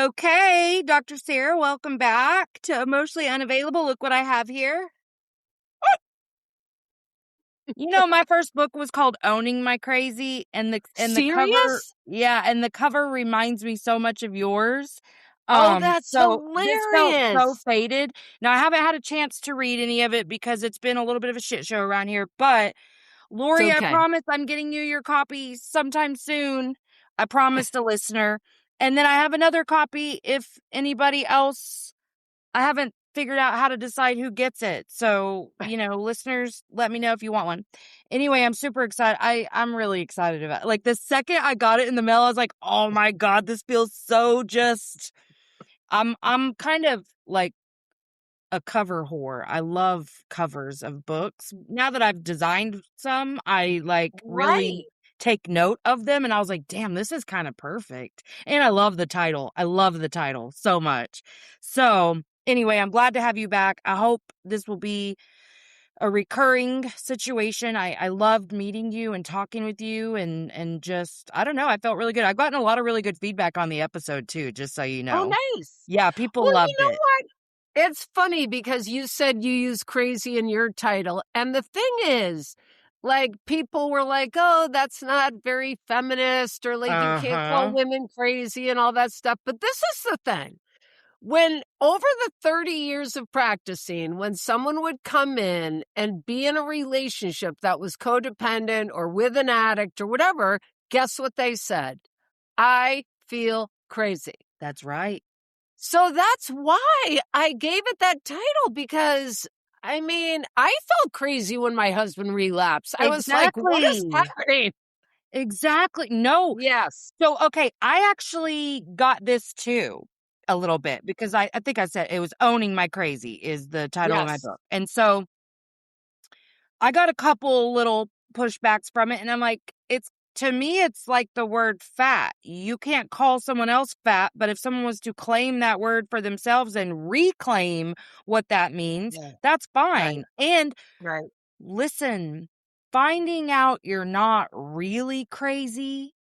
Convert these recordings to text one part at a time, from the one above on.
Okay, Dr. Sarah, welcome back to Emotionally Unavailable. Look what I have here. You know, my first book was called Owning My Crazy, and the cover, Serious? and the cover reminds me so much of yours. Oh, that's So this felt so hilarious. faded. Now, I haven't had a chance to read any of it because it's been a little bit of a shit show around here, but It's Lori, I okay. promise I'm getting you your copy sometime soon. I promised a listener. And then I have another copy if anybody else, I haven't figured out how to decide who gets it. So, listeners, let me know if you want one. Anyway, I'm super excited. I'm really excited about it. Like the second I got it in the mail, I was like, oh my God, this feels so just, I'm kind of like a cover whore. I love covers of books. Now that I've designed some, I really Right. take note of them, and I was like, damn, this is kind of perfect. And I love the title. I love the title so much. So anyway, I'm glad to have you back. I hope this will be a recurring situation. I loved meeting you and talking with you and just, I don't know, I felt really good. I've gotten a lot of really good feedback on the episode too, just so you Oh, know. nice. Yeah, people Well, you loved know it. what? It's funny because you said you use crazy in your title. And the thing is, like, people were like, oh, that's not very feminist, or like, you can't call Uh-huh. women crazy and all that stuff. But this is the thing. When over the 30 years of practicing, when someone would come in and be in a relationship that was codependent or with an addict or whatever, guess what they said? I feel crazy. That's right. So that's why I gave it that title, because I mean, I felt crazy when my husband relapsed. I was like, what is Exactly. happening? Exactly. No. Yes. So, okay, I actually got this too a little bit because I think I said it was Owning My Crazy is the title of my Yes. book. And so I got a couple little pushbacks from it, and I'm like, to me, it's like the word fat. You can't call someone else fat, but if someone was to claim that word for themselves and reclaim what that means, Yeah. that's Right. fine. And Right. listen, finding out you're not really crazy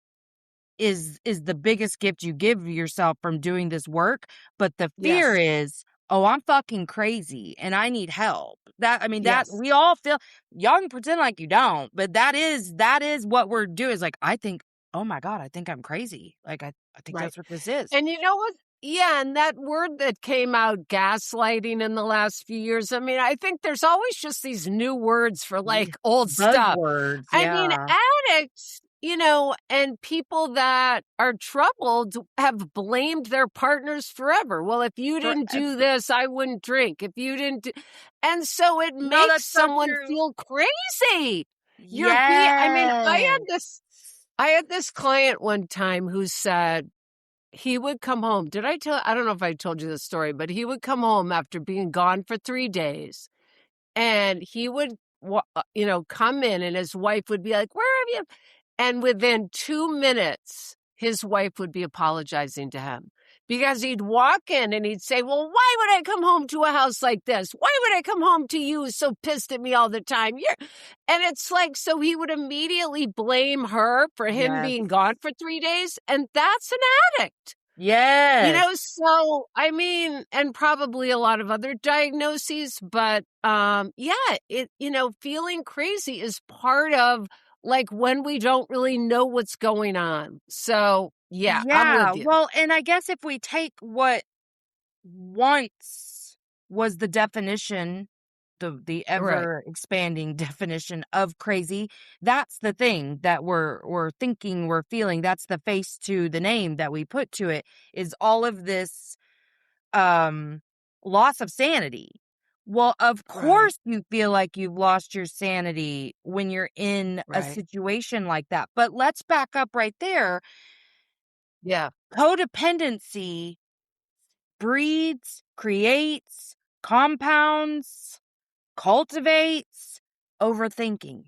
is the biggest gift you give yourself from doing this work, but the fear Yes. is, "Oh, I'm fucking crazy and I need help." That Yes. we all feel. Y'all can pretend like you don't, but that is what we're doing. Is like, I think, "Oh my God, I think I'm crazy." Like, I think Right. that's what this is. And you know what? Yeah, and that word that came out, gaslighting, in the last few years, I mean, I think there's always just these new words for Yeah. like old stuff. Buzzwords, I mean, yeah. addicts, and people that are troubled have blamed their partners forever. Well, if you didn't do Forever. this, I wouldn't drink. If you didn't do, and so it No, makes that's so someone true. feel crazy. I mean, Yes. I had this client one time who said, he would come home. I don't know if I told you the story, but he would come home after being gone for 3 days, and he would, come in, and his wife would be like, "Where have you?" And within 2 minutes, his wife would be apologizing to him, because he'd walk in and he'd say, "Well, why would I come home to a house like this? Why would I come home to you so pissed at me all the time? And it's like, so he would immediately blame her for him Yes. being gone for 3 days, and that's an addict. Yes. So, I mean, and probably a lot of other diagnoses, but, yeah, feeling crazy is part of, like, when we don't really know what's going on. So, yeah, I'm Yeah, with you. well, and I guess if we take what once was the definition, the Right. ever expanding definition of crazy, that's the thing that we're thinking, we're feeling. That's the face to the name that we put to it, is all of this um loss of sanity. Well, of Right. course you feel like you've lost your sanity when you're in a Right. situation like that. But let's back up right there. Yeah. Codependency breeds, creates, compounds, cultivates overthinking.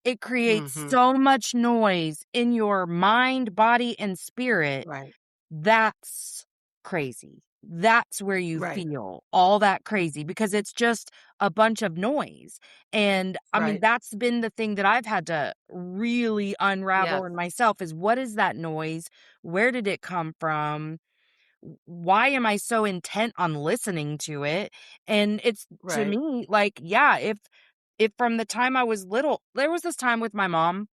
It creates Mhm. so much noise in your mind, body, and spirit. Right. That's crazy. That's where you Right. feel all that crazy because it's just a bunch of noise. And I mean, Right. that's been the thing that I've had to really unravel Yes. in myself is, what is that noise? Where did it come from? why am I so intent on listening to it? And it's, to Right. me, like, yeah, if from the time I was little, there was this time with my mom.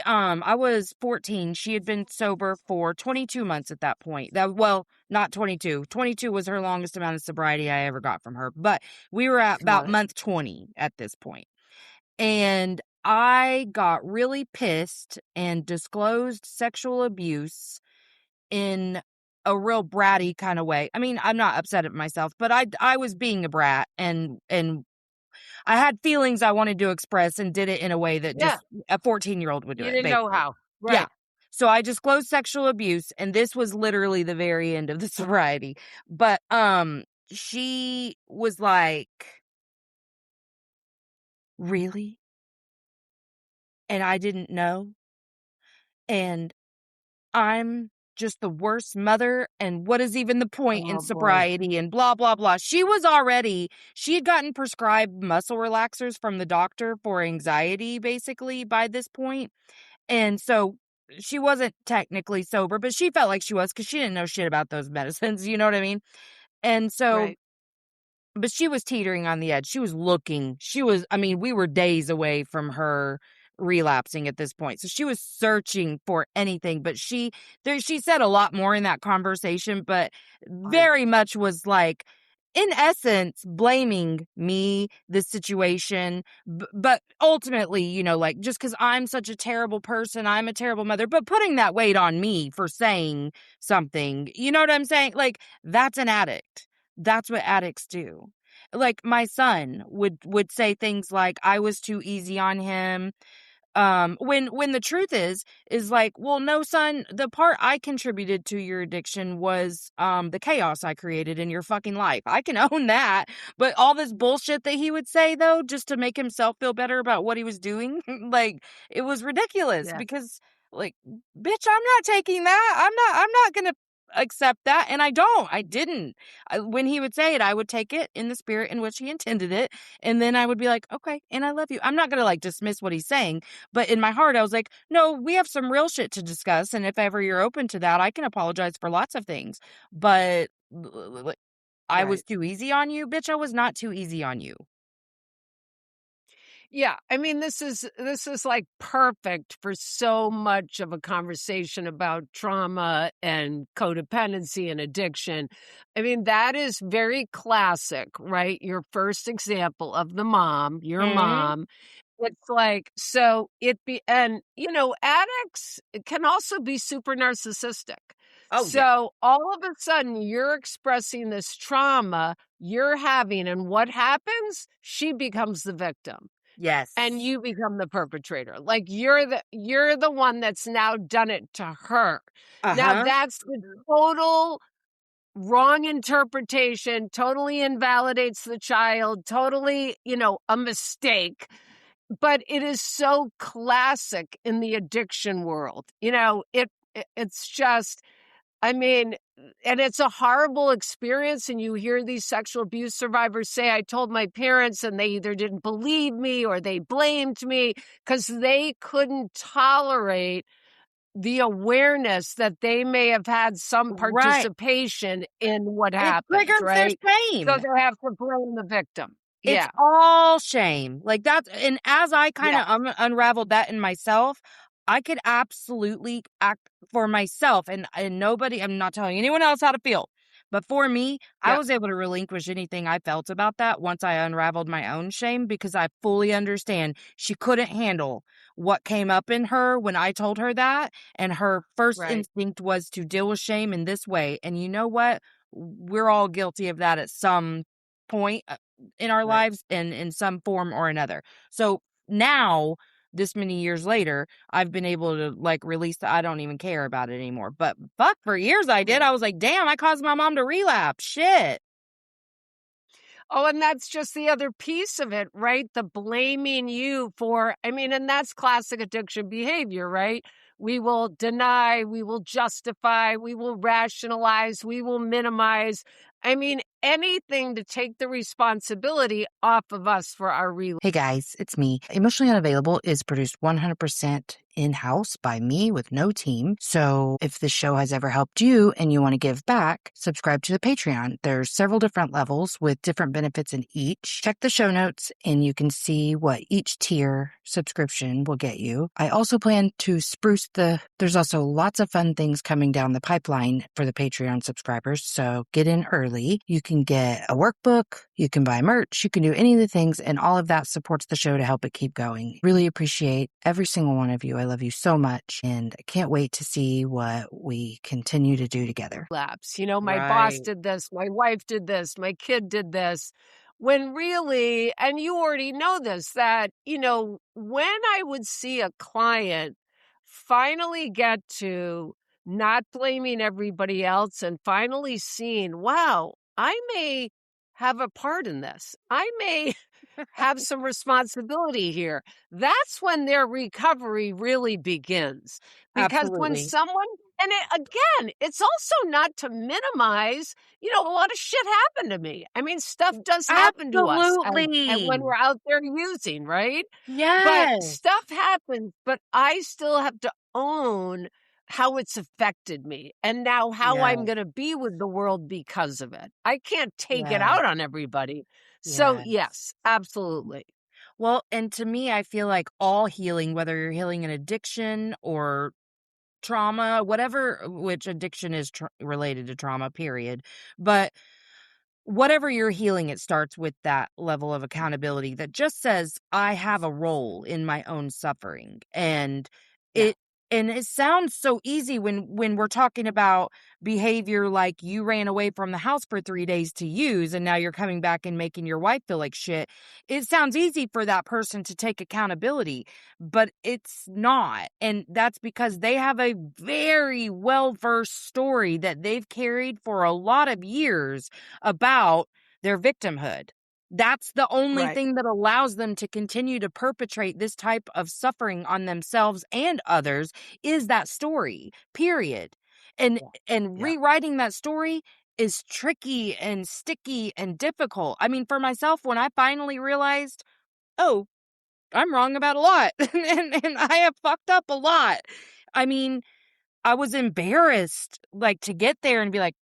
I was 14. She had been sober for 22 months at that point. Well, not 22. 22 was her longest amount of sobriety I ever got from her. But we were at about Got it. month 20 at this point. And I got really pissed and disclosed sexual abuse in a real bratty kind of way. I mean, I'm not upset at myself, but I was being a brat, and I had feelings I wanted to express and did it in a way that Yeah. just a 14-year-old would do You it, didn't know basically. how. Yeah. Right. So I disclosed sexual abuse, and this was literally the very end of the sobriety. But she was like, "Really?" And I didn't know. And I'm just the worst mother, and what is even the point in Oh boy. sobriety, and blah, blah, blah. She had gotten prescribed muscle relaxers from the doctor for anxiety, basically, by this point. And so she wasn't technically sober, but she felt like she was because she didn't know shit about those medicines. You know what I mean? And so, Right. but she was teetering on the edge. I mean, we were days away from her relapsing at this point. So she was searching for anything, but she said a lot more in that conversation, but Fine. very much was like, in essence, blaming me, the situation, but ultimately, like, just because I'm such a terrible person, I'm a terrible mother, but putting that weight on me for saying something, you know what I'm saying? Like, that's an addict. That's what addicts do. Like, my son would say things like, I was too easy on him. When the truth is like, well, no, son, the part I contributed to your addiction was the chaos I created in your fucking life. I can own that. But all this bullshit that he would say, though, just to make himself feel better about what he was doing, like, it was ridiculous Yeah. because, like, bitch, I'm not taking that. I'm not gonna accept that. And I didn't. When he would say it, I would take it in the spirit in which he intended it. And then I would be like, okay, and I love you. I'm not gonna like dismiss what he's saying, but in my heart, I was like, no, we have some real shit to discuss. And if ever you're open to that, I can apologize for lots of things. But I was Right. too easy on you. Bitch, I was not too easy on you. Yeah, I mean, this is like perfect for so much of a conversation about trauma and codependency and addiction. I mean, that is very classic, right? Your first example of the mom, your Hmm. mom. It's like, so and addicts can also be super narcissistic. Oh, yeah. So all of a sudden you're expressing this trauma you're having, and what happens? She becomes the victim and Yes. you become the perpetrator. Like you're the one that's now done it to her. Uh Now huh. that's the total wrong interpretation, totally invalidates the child, totally, a mistake. But it is so classic in the addiction world. It's just, I mean, and it's a horrible experience. And you hear these sexual abuse survivors say, I told my parents, and they either didn't believe me or they blamed me because they couldn't tolerate the awareness that they may have had some Right. participation in what It happened, triggers their right? So shame. they have to blame the victim. It's Yeah. all shame. Like, that's, and as I kind Yeah. of unraveled that in myself, I could absolutely act for myself, and nobody, I'm not telling anyone else how to feel. But for me, I Yeah. was able to relinquish anything I felt about that once I unraveled my own shame, because I fully understand she couldn't handle what came up in her when I told her that. And her first Right. instinct was to deal with shame in this way. And you know what? We're all guilty of that at some point in our Right. lives, and in some form or another. So now, this many years later, I've been able to like release I don't even care about it anymore. But fuck, for years I did. Right. I was like, damn, I caused my mom to relapse. Shit. Oh, and that's just the other piece of it, right? The blaming you for, I mean, and that's classic addiction behavior, right? We will deny, we will justify, we will rationalize, we will minimize. I mean, anything to take the responsibility off of us for our relapse. Hey guys, it's me. Emotionally Unavailable is produced 100% in-house by me with no team. So if this show has ever helped you and you want to give back, subscribe to the Patreon. There's several different levels with different benefits in each. Check the show notes and you can see what each tier subscription will get you. I also plan to spruce there's also lots of fun things coming down the pipeline for the Patreon subscribers. So get in early. You can get a workbook, you can buy merch, you can do any of the things, and all of that supports the show to help it keep going. Really appreciate every single one of you. I love you so much, and I can't wait to see what we continue to do together. Lapse. My boss did this, my wife did this, my kid did this. When really, and you already know this, that, when I would see a client finally get to not blaming everybody else and finally seeing, wow, I may have a part in this. I may have some responsibility here. That's when their recovery really begins. Because when Absolutely. someone, again, it's also not to minimize, a lot of shit happened to me. I mean, stuff does happen to us and when Absolutely. we're out there using, right? But Yes. stuff happens, but I still have to own how it's affected me and now how Yes. I'm going to be with the world because of it. I can't take it Yes. out on everybody. So, Yes. yes, absolutely. Well, and to me, I feel like all healing, whether you're healing an addiction or trauma, whatever, which addiction is related to trauma, period. But whatever you're healing, it starts with that level of accountability that just says, I have a role in my own suffering. Yeah, It and it sounds so easy when we're talking about behavior like you ran away from the house for 3 days to use and now you're coming back and making your wife feel like shit. It sounds easy for that person to take accountability, but it's not. And that's because they have a very well-versed story that they've carried for a lot of years about their victimhood. That's the only right. thing that allows them to continue to perpetrate this type of suffering on themselves and others is that story, period. And Yeah, and yeah, rewriting that story is tricky and sticky and difficult. I mean, for myself, when I finally realized, oh, I'm wrong about a lot and I have fucked up a lot. I mean, I was embarrassed, like, to get there and be like,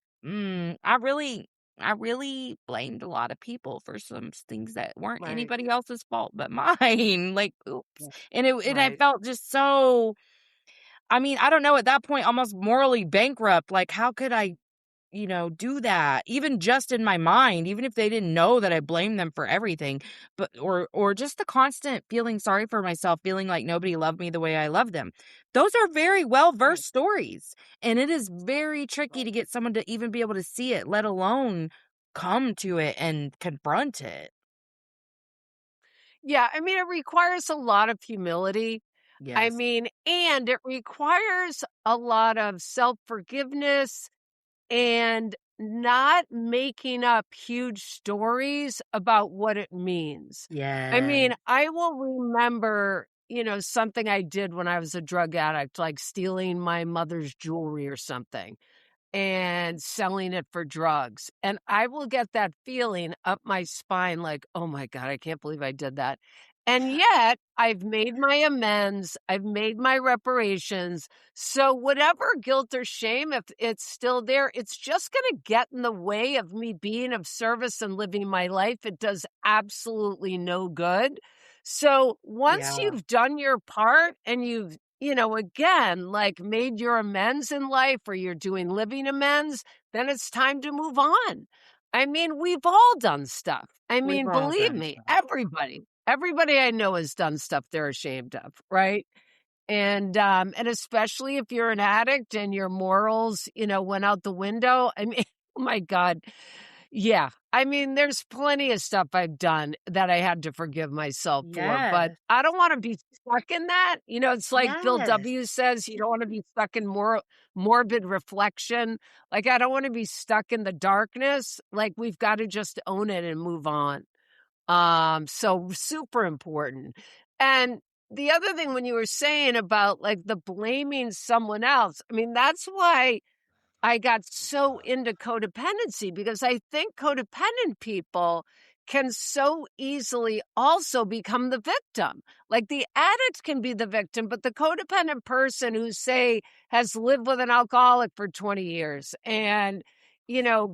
I really blamed a lot of people for some things that weren't right. anybody else's fault but mine." Like, oops. Yeah, And I right. felt just so, I mean, I don't know, at that point, almost morally bankrupt. Like, how could I, do that? Even just in my mind, even if they didn't know that I blamed them for everything, but or just the constant feeling sorry for myself, feeling like nobody loved me the way I love them. Those are very Right, well-versed stories, and it is very tricky to right. get someone to even be able to see it, let alone come to it and confront it. Yeah, I mean, it requires a lot of humility. I Yes. mean, and it requires a lot of self-forgiveness and not making up huge stories about what it means. I Yes. mean, I will remember, something I did when I was a drug addict, like stealing my mother's jewelry or something and selling it for drugs. And I will get that feeling up my spine like, oh my God, I can't believe I did that. And yet I've made my amends, I've made my reparations. So whatever guilt or shame, if it's still there, it's just going to get in the way of me being of service and living my life. It does absolutely no good. So once Yeah. you've done your part and you've again, like made your amends in life or you're doing living amends, then it's time to move on. I mean, we've all done stuff. I We've mean, all believe done me, stuff. everybody I know has done stuff they're ashamed of, right? And especially if you're an addict and your morals, went out the window. I mean, oh my God. Yeah. I mean, there's plenty of stuff I've done that I had to forgive myself for, but Yes. I don't want to be stuck in that. It's like Bill Yes. W. says, you don't want to be stuck in morbid reflection. Like, I don't want to be stuck in the darkness. Like, we've got to just own it and move on. So super important. And the other thing when you were saying about like the blaming someone else, I mean, that's why I got so into codependency because I think codependent people can so easily also become the victim. Like the addict can be the victim, but the codependent person who, say, has lived with an alcoholic for 20 years and,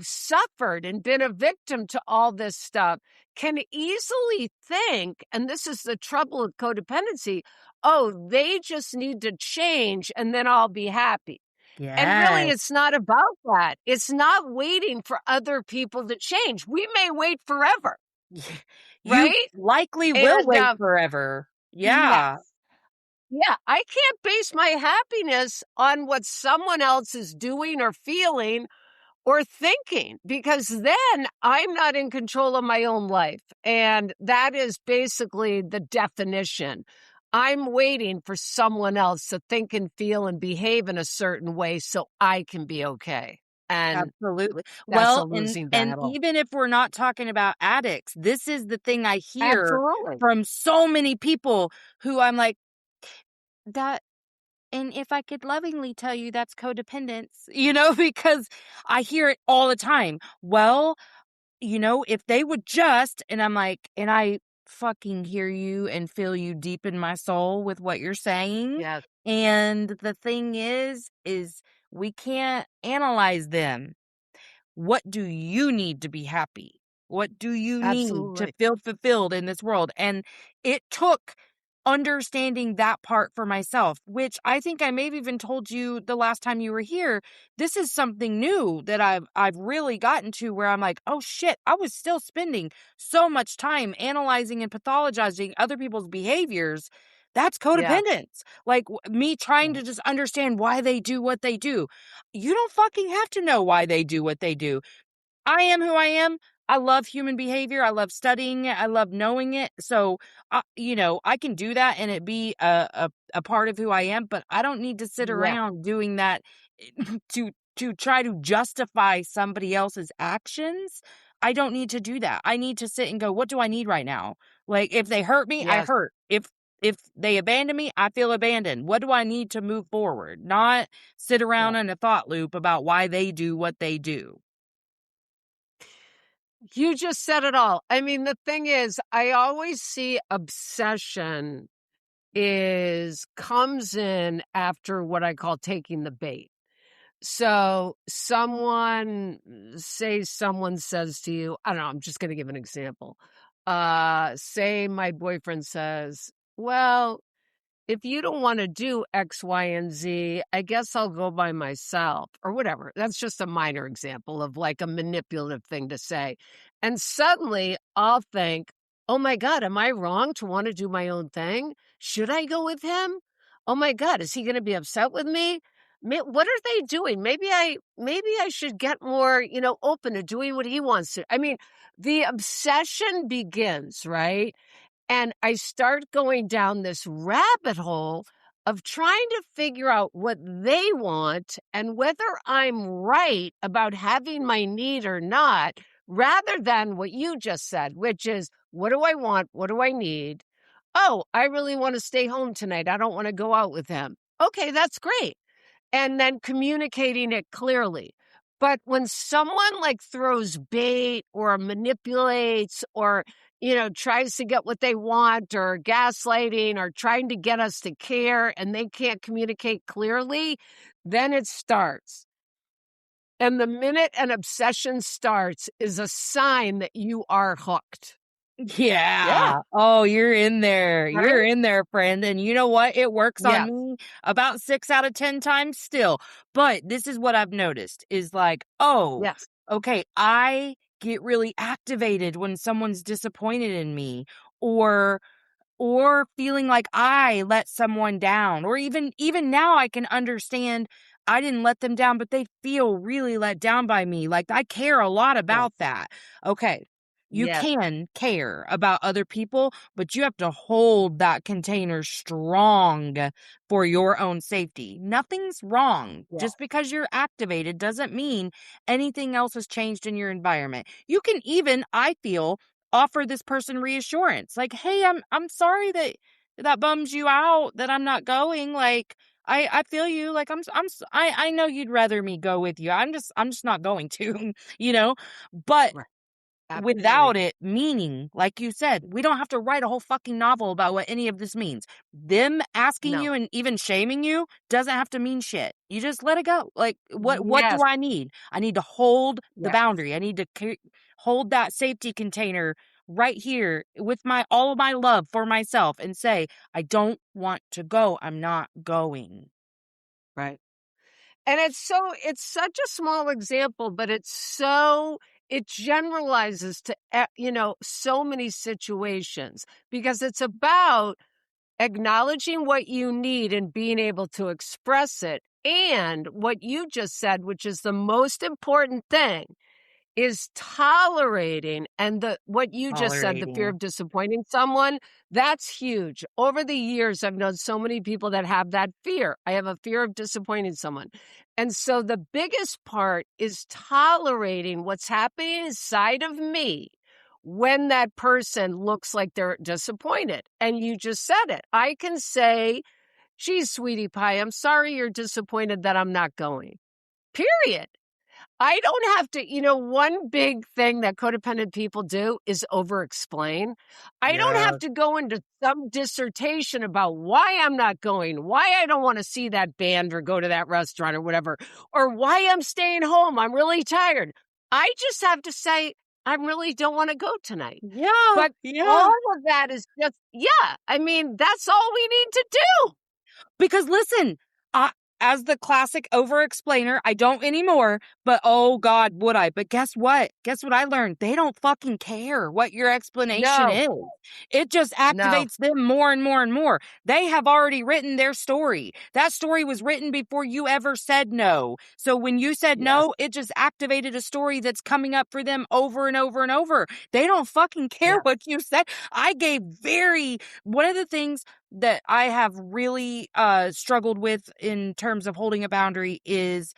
suffered and been a victim to all this stuff can easily think, and this is the trouble with codependency, oh, they just need to change and then I'll be happy. And really, Yes. it's not about that. It's not waiting for other people to change. We may wait forever, You right? likely will And wait forever. yeah, Yeah. yeah, I can't base my happiness on what someone else is doing or feeling or thinking, because then I'm not in control of my own life. And that is basically the definition. I'm waiting for someone else to think and feel and behave in a certain way so I can be okay. And Absolutely. that's a Well, losing and battle. even if we're not talking about addicts, this is the thing I hear Absolutely. from so many people who I'm like, that, and if I could lovingly tell you that's codependence, because I hear it all the time. Well, if they would just, and I'm like, and I fucking hear you and feel you deep in my soul with what you're saying. Yes. And the thing is we can't analyze them. What do you need to be happy? What do you need to Absolutely. feel fulfilled in this world? And it took understanding that part for myself, which I think I may have even told you the last time you were here. This is something new that I've really gotten to, where I'm like, oh shit, I was still spending so much time analyzing and pathologizing other people's behaviors. That's Yeah. codependence. Like me trying Yeah. to just understand why they do what they do. You don't fucking have to know why they do what they do. I am who I am. I love human behavior. I love studying it. I love knowing it. So, I can do that and it be a part of who I am, but I don't need to sit Yeah. around doing that to try to justify somebody else's actions. I don't need to do that. I need to sit and go, what do I need right now? Like if they hurt me, I Yes. hurt. If they abandon me, I feel abandoned. What do I need to move forward? Not sit Yeah. around in a thought loop about why they do what they do. You just said it all. I mean, the thing is, I always see obsession comes in after what I call taking the bait. So someone says to you, I don't know, I'm just going to give an example. Say my boyfriend says, well, if you don't want to do X, Y, and Z, I guess I'll go by myself or whatever. That's just a minor example of like a manipulative thing to say. And suddenly I'll think, oh my God, am I wrong to want to do my own thing? Should I go with him? Oh my God, is he going to be upset with me? What are they doing? Maybe I should get more, open to doing what he wants to. I mean, the obsession begins, right? And I start going down this rabbit hole of trying to figure out what they want and whether I'm right about having my need or not, rather than what you just said, which is, what do I want? What do I need? Oh, I really want to stay home tonight. I don't want to go out with him. Okay, that's great. And then communicating it clearly. But when someone like throws bait or manipulates or, tries to get what they want or gaslighting or trying to get us to care and they can't communicate clearly, then it starts. And the minute an obsession starts is a sign that you are hooked. Yeah. Yeah. Oh, you're in there. You're Right? in there, friend. And you know what? It works on Yes. me about 6 out of 10 times still. But this is what I've noticed is like, oh, Yes. okay, I get really activated when someone's disappointed in me, or feeling like I let someone down, or even now I can understand I didn't let them down, but they feel really let down by me. Like I care a lot Yes. about that. Okay. You Yes. can care about other people, but you have to hold that container strong for your own safety. Nothing's wrong. Yes. Just because you're activated doesn't mean anything else has changed in your environment. You can even, I feel, offer this person reassurance. Like, hey, I'm sorry that bums you out that I'm not going. Like, I feel you. Like, I know you'd rather me go with you. I'm just not going to, you know, but Right. Absolutely. without it meaning, like you said, we don't have to write a whole fucking novel about what any of this means. Them asking No. you and even shaming you doesn't have to mean shit. You just let it go. Like, what do Yes. I need? I need to hold the Yes. boundary. I need to hold that safety container right here with my all of my love for myself and say, I don't want to go. I'm not going. Right. And it's such a small example, but it generalizes to, so many situations because it's about acknowledging what you need and being able to express it. And what you just said, which is the most important thing, is tolerating. And what you just said, the fear Tolerating. of disappointing someone, that's huge. Over the years, I've known so many people that have that fear. I have a fear of disappointing someone. And so the biggest part is tolerating what's happening inside of me when that person looks like they're disappointed. And you just said it. I can say, geez, sweetie pie, I'm sorry you're disappointed that I'm not going. Period. I don't have to, one big thing that codependent people do is over-explain. I don't Yeah. have to go into some dissertation about why I'm not going, why I don't want to see that band or go to that restaurant or whatever, or why I'm staying home. I'm really tired. I just have to say, I really don't want to go tonight. Yeah. But Yeah. all of that is just, I mean, that's all we need to do. Because listen, as the classic over-explainer, I don't anymore, but oh God, would I? But guess what? Guess what I learned? They don't fucking care what your explanation No, is. It just no. activates them more and more and more. They have already written their story. That story was written before you ever said no. So when you said Yes, no, it just activated a story that's coming up for them over and over and over. They don't fucking care yeah, what you said. One of the things that I have really struggled with in terms of holding a boundary is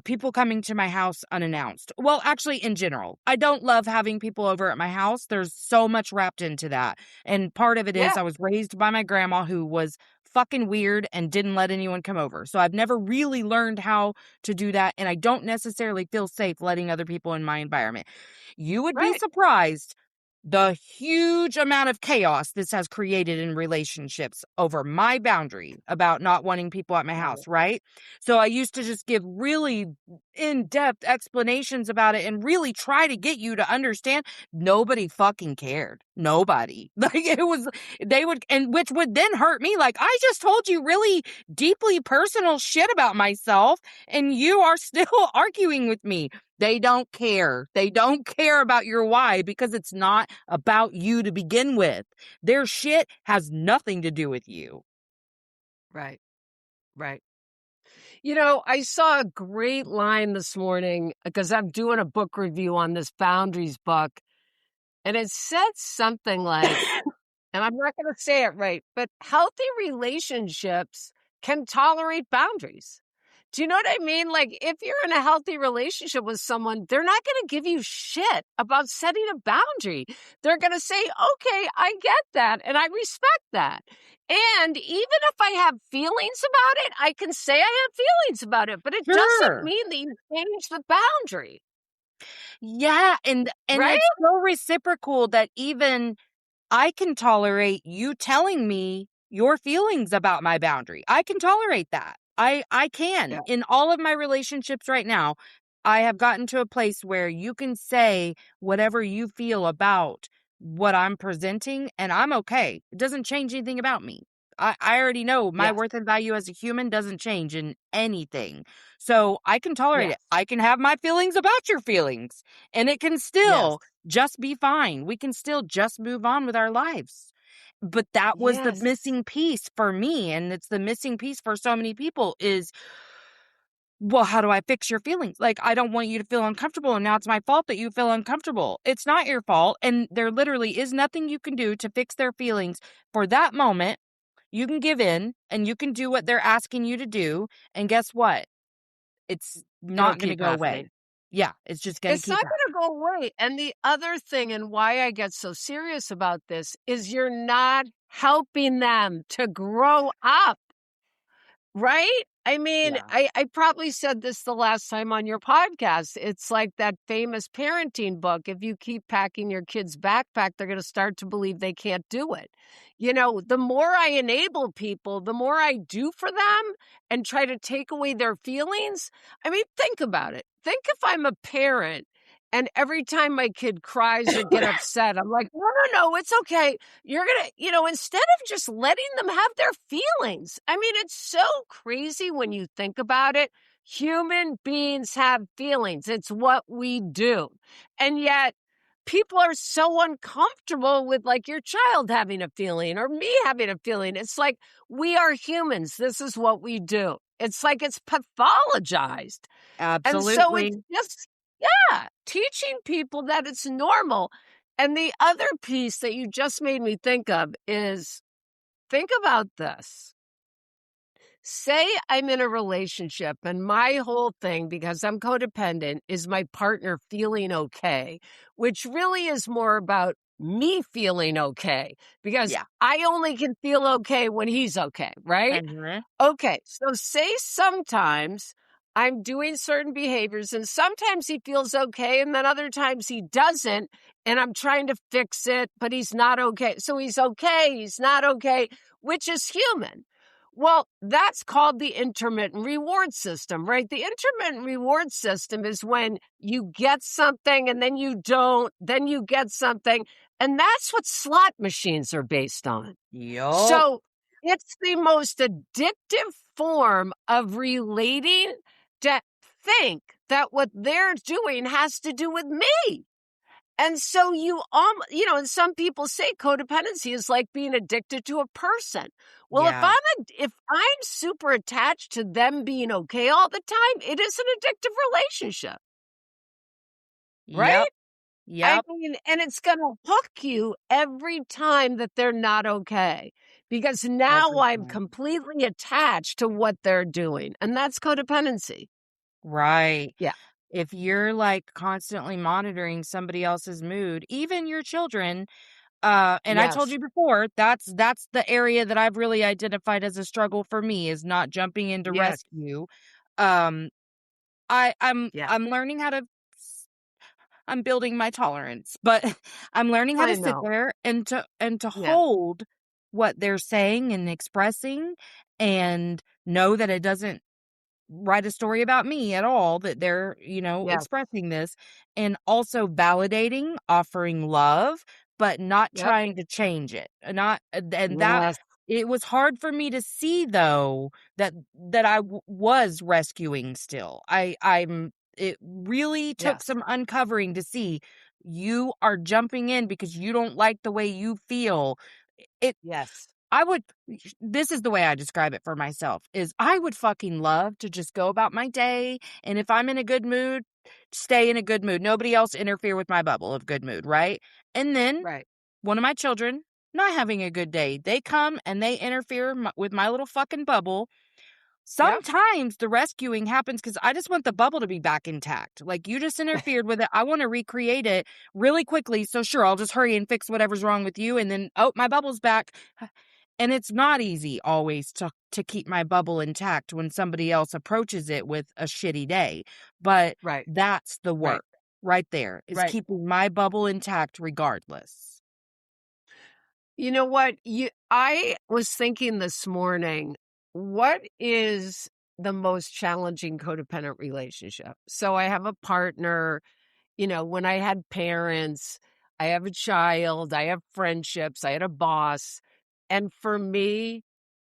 people coming to my house unannounced. Well, actually, in general, I don't love having people over at my house. There's so much wrapped into that. And part of it is yeah, I was raised by my grandma who was fucking weird and didn't let anyone come over. So I've never really learned how to do that. And I don't necessarily feel safe letting other people in my environment. You would be right. surprised the huge amount of chaos this has created in relationships over my boundary about not wanting people at my Right. house, right? So I used to just give really in-depth explanations about it and really try to get you to understand. Nobody fucking cared. Nobody. Like they would, and which would then hurt me. Like, I just told you really deeply personal shit about myself and you are still arguing with me. They don't care. They don't care about your why because it's not about you to begin with. Their shit has nothing to do with you. Right. Right. I saw a great line this morning because I'm doing a book review on this boundaries book, and it said something like, and I'm not going to say it right, but healthy relationships can tolerate boundaries. Do you know what I mean? Like, if you're in a healthy relationship with someone, they're not going to give you shit about setting a boundary. They're going to say, okay, I get that, and I respect that. And even if I have feelings about it, I can say I have feelings about it, but it doesn't Sure. mean that you change the boundary, Yeah, and right? it's so reciprocal that even I can tolerate you telling me your feelings about my boundary. I can tolerate that. I can. Yeah. In all of my relationships right now, I have gotten to a place where you can say whatever you feel about what I'm presenting and I'm okay. It doesn't change anything about me. I already know my Yes. worth and value as a human doesn't change in anything. So I can tolerate it. Yes. I can have my feelings about your feelings and it can Yes. still just be fine. We can still just move on with our lives. But that was the Yes. missing piece for me. And it's the missing piece for so many people is, well, how do I fix your feelings? Like, I don't want you to feel uncomfortable. And now it's my fault that you feel uncomfortable. It's not your fault. And there literally is nothing you can do to fix their feelings for that moment. You can give in and you can do what they're asking you to do. And guess what? It's It'll not going to keep go away. happening. Yeah, it's just going to It's keep not happening. going to go away. And the other thing, and why I get so serious about this, is you're not helping them to grow up. Right? I mean, Yeah. I probably said this the last time on your podcast. It's like that famous parenting book. If you keep packing your kid's backpack, they're going to start to believe they can't do it. You know, the more I enable people, the more I do for them and try to take away their feelings. I mean, think about it. Think if I'm a parent and every time my kid cries or get upset, I'm like, no, no, no, it's okay. You're going to, instead of just letting them have their feelings. I mean, it's so crazy when you think about it. Human beings have feelings. It's what we do. And yet, people are so uncomfortable with like your child having a feeling or me having a feeling. It's like we are humans. This is what we do. It's like it's pathologized. And so it's Absolutely. just, yeah, teaching people that it's normal. And the other piece that you just made me think of is think about this. Say I'm in a relationship and my whole thing, because I'm codependent, is my partner feeling okay, which really is more about me feeling okay because Yeah. I only can feel okay when he's okay, right? Mhm. Okay, so say sometimes I'm doing certain behaviors and sometimes he feels okay and then other times he doesn't and I'm trying to fix it, but he's not okay. So he's okay, he's not okay, which is human. Well, that's called the intermittent reward system, right? The intermittent reward system is when you get something and then you don't, then you get something. And that's what slot machines are based on. Yup. So it's the most addictive form of relating to think that what they're doing has to do with me. And so and some people say codependency is like being addicted to a person. Well, Yeah. if I'm super attached to them being okay all the time, it is an addictive relationship, right? Yep. I Yep. mean, and it's going to hook you every time that they're not okay because now I'm Everything. completely attached to what they're doing. And that's codependency. Right. Yeah. If you're, like, constantly monitoring somebody else's mood, even your children, and I told Yes. you before, that's the area that I've really identified as a struggle for me is not jumping into Yes. rescue. Um, I'm Yeah. I'm learning how to s I'm building my tolerance, but I'm learning how to I sit know. there and to Yeah. hold what they're saying and expressing and know that it doesn't write a story about me at all, that they're, Yes. expressing this, and also validating, offering love, but not Yep. trying to change it. Not and that Yes. it was hard for me to see though that I was rescuing still. I'm it really took Yes. some uncovering to see you are jumping in because you don't like the way you feel. It Yes. I would this is the way I describe it for myself, is I would fucking love to just go about my day, and if I'm in a good mood, stay in a good mood. Nobody else interfere with my bubble of good mood, right? And then Right. one of my children not having a good day, they come and they interfere with my little fucking bubble. Yep. Sometimes the rescuing happens because I just want the bubble to be back intact. Like, you just interfered with it. I want to recreate it really quickly. So, sure, I'll just hurry and fix whatever's wrong with you. And then, oh, my bubble's back. And it's not easy always to keep my bubble intact when somebody else approaches it with a shitty day. But Right. that's the Right. work right there, is Right. keeping my bubble intact regardless. You know what? I was thinking this morning, what is the most challenging codependent relationship? So I have a partner, when I had parents, I have a child, I have friendships, I had a boss. And for me,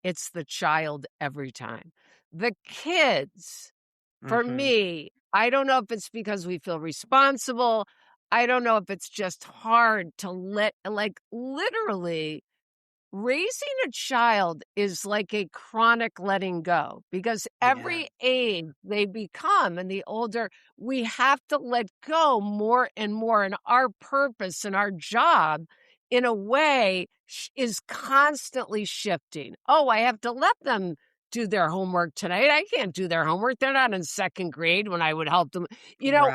it's the child every time. The kids, for Mhm. me, I don't know if it's because we feel responsible. I don't know if it's just hard to like literally raising a child is like a chronic letting go because Yeah. every age they become and the older we have to let go more and more. And our purpose and our job, in a way, is constantly shifting. Oh, I have to let them do their homework tonight. I can't do their homework. They're not in second grade when I would help them,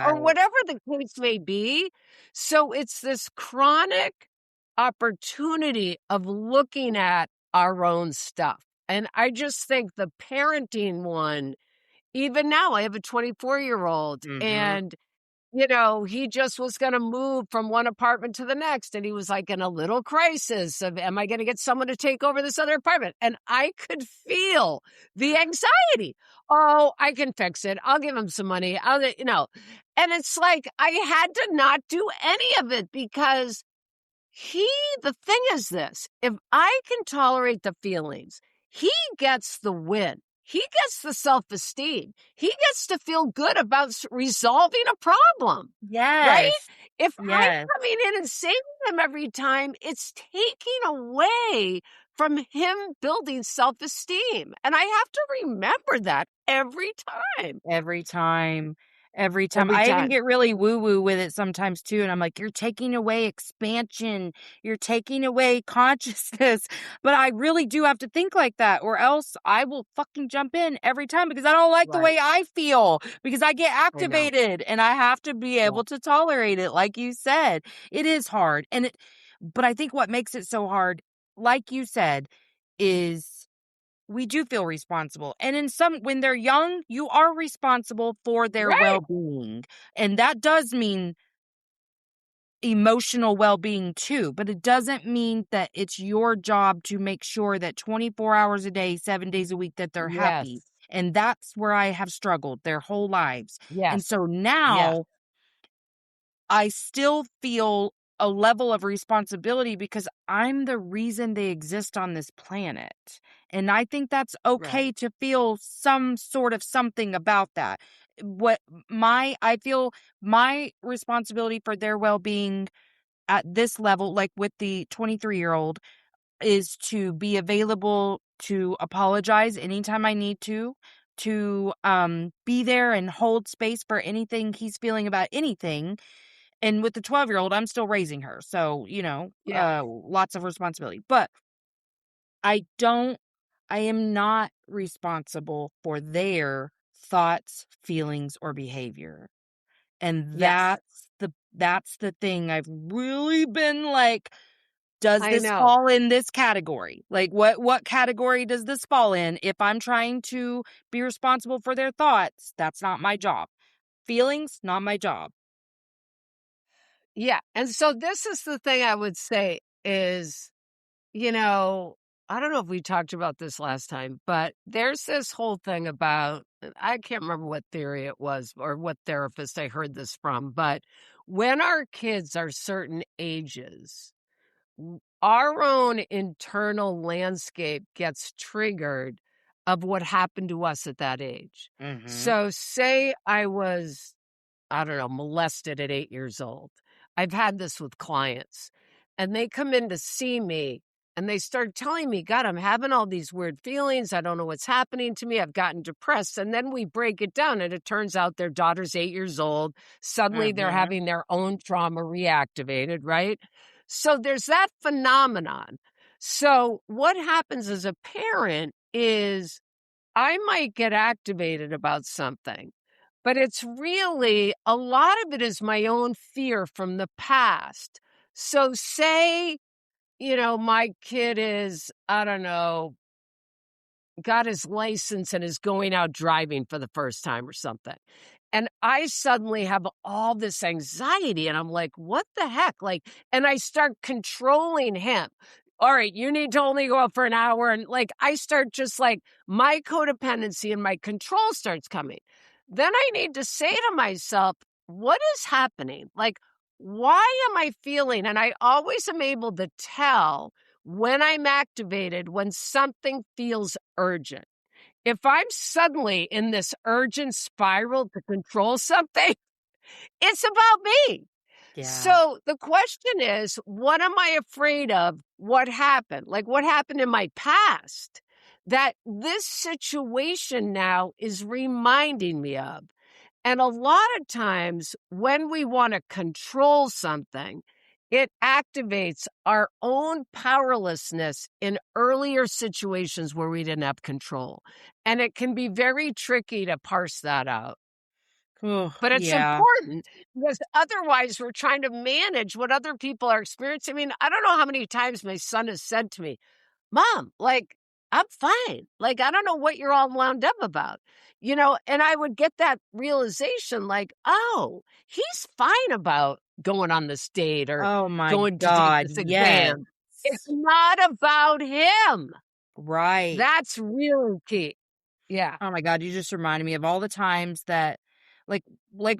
or Right. whatever the case may be. So it's this chronic opportunity of looking at our own stuff. And I just think the parenting one, even now, I have a 24-year-old, Mhm. and you know, he just was gonna move from one apartment to the next, and he was, like, in a little crisis of, "Am I gonna get someone to take over this other apartment?" And I could feel the anxiety. "Oh, I can fix it. I'll give him some money. I'll" you know? And it's like, I had to not do any of it because he the thing is this, if I can tolerate the feelings, he gets the win. He gets the self-esteem. He gets to feel good about resolving a problem, right? Yes. If I'm Yes. coming in and saving him every time, it's taking away from him building self-esteem. And I have to remember that every time. Every time. Every time. Every I even time. get really woo-woo with it sometimes too, and I'm like, "You're taking away expansion. You're taking away consciousness." But I really do have to think like that, or else I will fucking jump in every time because I don't like the Right. way I feel, because I get I know. activated, and I have to be Yeah. able to tolerate it, like you said. It is hard, but I think what makes it so hard, like you said, is we do feel responsible. And when they're young, you are responsible for their Right. well-being. And that does mean emotional well-being too, but it doesn't mean that it's your job to make sure that 24 hours a day, 7 days a week that they're happy. Yes. And that's where I have struggled their whole lives. And Yes. so Yes. now I still feel a level of responsibility because I'm the reason they exist on this planet. And I think that's Right. okay to feel some sort of something about that. I feel my responsibility for their well-being at this level, like with the 23-year-old, is to be available to apologize anytime I need to be there and hold space for anything he's feeling about anything. And with the 12-year-old, I'm still raising her. So, Yeah. lots of responsibility. But I don't I am not responsible for their thoughts, feelings, or behavior. And Yes. that's the thing I've really been like, does I this know. fall in this category? Like what category does this fall in? If I'm trying to be responsible for their thoughts, that's not my job. Feelings, not my job. Yeah. And so this is the thing I would say is, you know, I don't know if we talked about this last time, but there's this whole thing about, I can't remember what theory it was or what therapist I heard this from, but when our kids are certain ages, our own internal landscape gets triggered of what happened to us at that age. Mhm. So, say I was, I don't know, molested at 8 years old. I've had this with clients, and they come in to see me and they start telling me, God, I'm having all these weird feelings. I don't know what's happening to me. I've gotten depressed. And then we break it down, and it turns out their daughter's 8 years old. Suddenly they're Mhm. having their own trauma reactivated, right? So there's that phenomenon. So, what happens as a parent is I might get activated about something, but it's really a lot of it is my own fear from the past. So, say, my kid is, I don't know, got his license and is going out driving for the first time or something. And I suddenly have all this anxiety and I'm like, what the heck? Like, and I start controlling him. All right, you need to only go out for an hour. And like, I start just like my codependency and my control starts coming. Then I need to say to myself, what is happening? Like, why am I feeling? And I always am able to tell when I'm activated, when something feels urgent. If I'm suddenly in this urgent spiral to control something, it's about me. Yeah. So the question is, what am I afraid of? What happened? Like what happened in my past that this situation now is reminding me of? And a lot of times when we want to control something, it activates our own powerlessness in earlier situations where we didn't have control. And it can be very tricky to parse that out. Ooh, But it's yeah. important because otherwise we're trying to manage what other people are experiencing. I mean, I don't know how many times my son has said to me, Mom, like, I'm fine. Like, I don't know what you're all wound up about, you know? And I would get that realization like, oh, he's fine about going on this date or Oh my going to take God, this yes. exam. It's not about him. Right. That's really key. Yeah. Oh my God, you just reminded me of all the times that like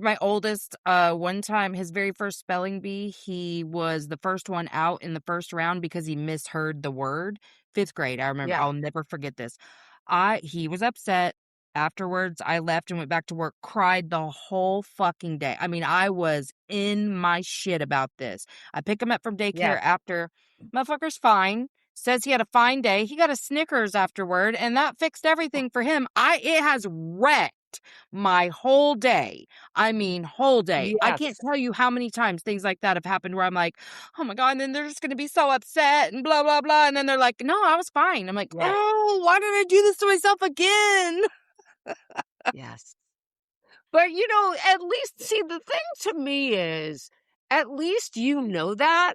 my oldest, one time his very first spelling bee, he was the first one out in the first round because he misheard the word. 5th grade, I remember. Yeah. I'll never forget this. He was upset. Afterwards, I left and went back to work, cried the whole fucking day. I mean, I was in my shit about this. I pick him up from Yeah. daycare after. Motherfucker's fine. Says he had a fine day. He got a Snickers afterward, and that fixed everything for him. It has wrecked my whole day. I mean, whole day. I can't Yes. tell you how many times things like that have happened where I'm like, oh my God, and then they're just going to be so upset and blah, blah, blah. And then they're like, no, I was fine. I'm like, Yeah. oh, why did I do this to myself again? Yes. But, you know, at least see, the thing to me is, at least you know that.